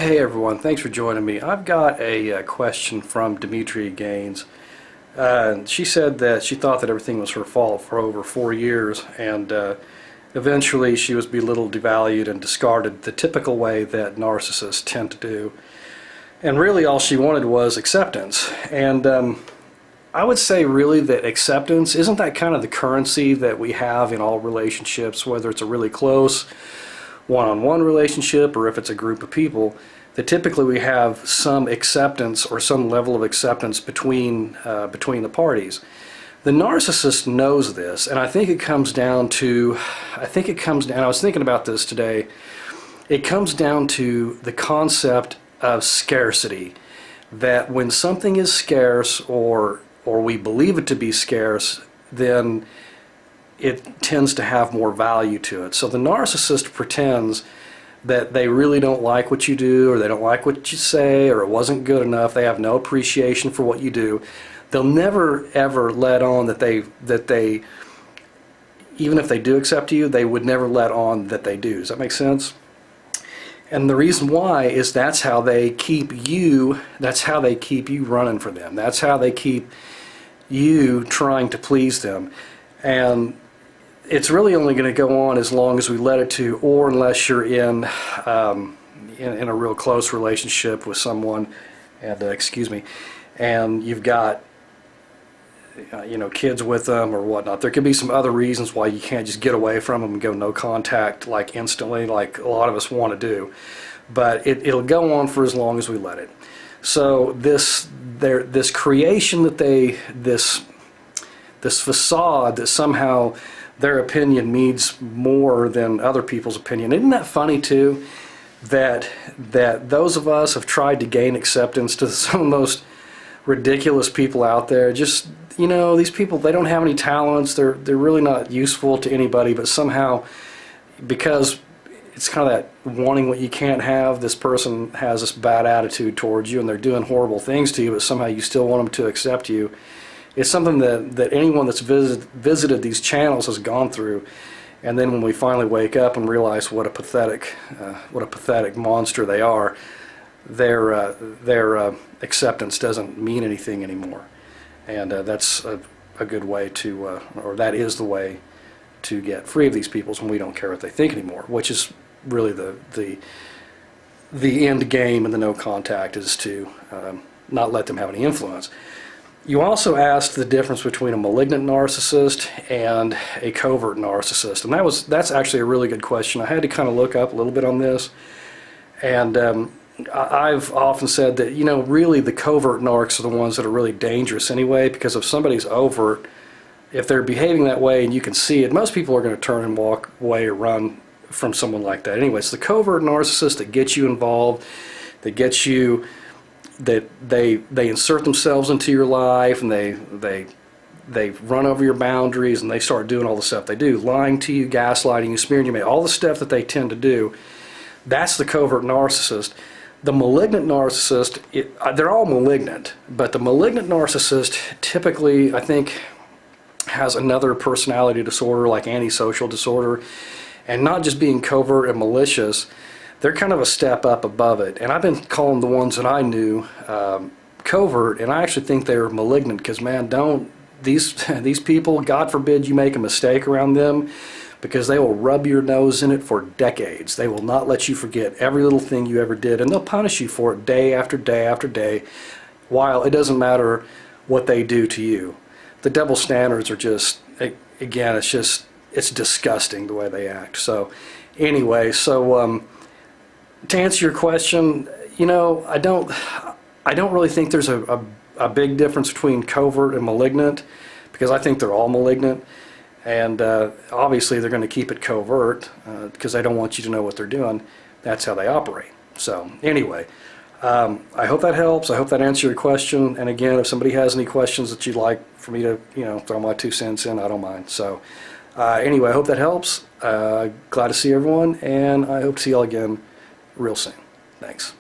Hey everyone, thanks for joining me. I've got a question from Demetria Gaines. She said that she thought that everything was her fault for over 4 years, and eventually she was belittled, devalued, and discarded the typical way that narcissists tend to do. And really all she wanted was acceptance. And I would say really that acceptance, isn't that kind of the currency that we have in all relationships, whether it's a really close one-on-one relationship or if it's a group of people, that typically we have some acceptance or some level of acceptance between the parties. The narcissist knows this, and I think it comes down to, I was thinking about this today, it comes down to the concept of scarcity, that when something is scarce or we believe it to be scarce, then it tends to have more value to it. So the narcissist pretends that they really don't like what you do, or they don't like what you say, or it wasn't good enough. They have no appreciation for what you do. They'll never ever let on that they even if they do accept you, they would never let on that they do. Does that make sense? And the reason why is that's how they keep you running for them. That's how they keep you trying to please them. And it's really only going to go on as long as we let it to, or unless you're in a real close relationship with someone, and and you've got kids with them or whatnot. There could be some other reasons why you can't just get away from them and go no contact like instantly, like a lot of us want to do. But it'll go on for as long as we let it. So this creation that this facade that somehow their opinion means more than other people's opinion. Isn't that funny too? That those of us have tried to gain acceptance to some of the most ridiculous people out there. Just, these people, they don't have any talents. They're really not useful to anybody, but somehow, because it's kind of that wanting what you can't have, this person has this bad attitude towards you and they're doing horrible things to you, but somehow you still want them to accept you. It's something that anyone that's visited these channels has gone through, and then when we finally wake up and realize what a pathetic monster they are, their acceptance doesn't mean anything anymore, and that's a good way to, or that is the way to get free of these people, when we don't care what they think anymore, which is really the end game in the no contact, is to not let them have any influence. You also asked the difference between a malignant narcissist and a covert narcissist, and that's actually a really good question. I had to kind of look up a little bit on this, and I've often said that really the covert narcs are the ones that are really dangerous anyway, because if somebody's overt, if they're behaving that way and you can see it, most people are going to turn and walk away or run from someone like that anyway. It's the covert narcissist that gets you involved, that gets you, that they insert themselves into your life, and they run over your boundaries, and they start doing all the stuff they do, lying to you, gaslighting you, smearing you, all the stuff that they tend to do. That's the covert narcissist. The malignant narcissist, they're all malignant, but the malignant narcissist typically, I think, has another personality disorder like antisocial disorder, and not just being covert and malicious. They're kind of a step up above it, and I've been calling the ones that I knew covert, and I actually think they're malignant, because man, don't these people, God forbid you make a mistake around them, because they will rub your nose in it for decades. They will not let you forget every little thing you ever did, and they'll punish you for it day after day after day, while it doesn't matter what they do to you. The double standards are just, again, it's disgusting the way they act. So anyway, to answer your question, I don't really think there's a big difference between covert and malignant, because I think they're all malignant, and obviously they're going to keep it covert because they don't want you to know what they're doing. That's how they operate. So anyway, I hope that helps. I hope that answered your question. And again, if somebody has any questions that you'd like for me to throw my 2 cents in, I don't mind. So anyway, I hope that helps. Glad to see everyone, and I hope to see y'all again real soon. Thanks.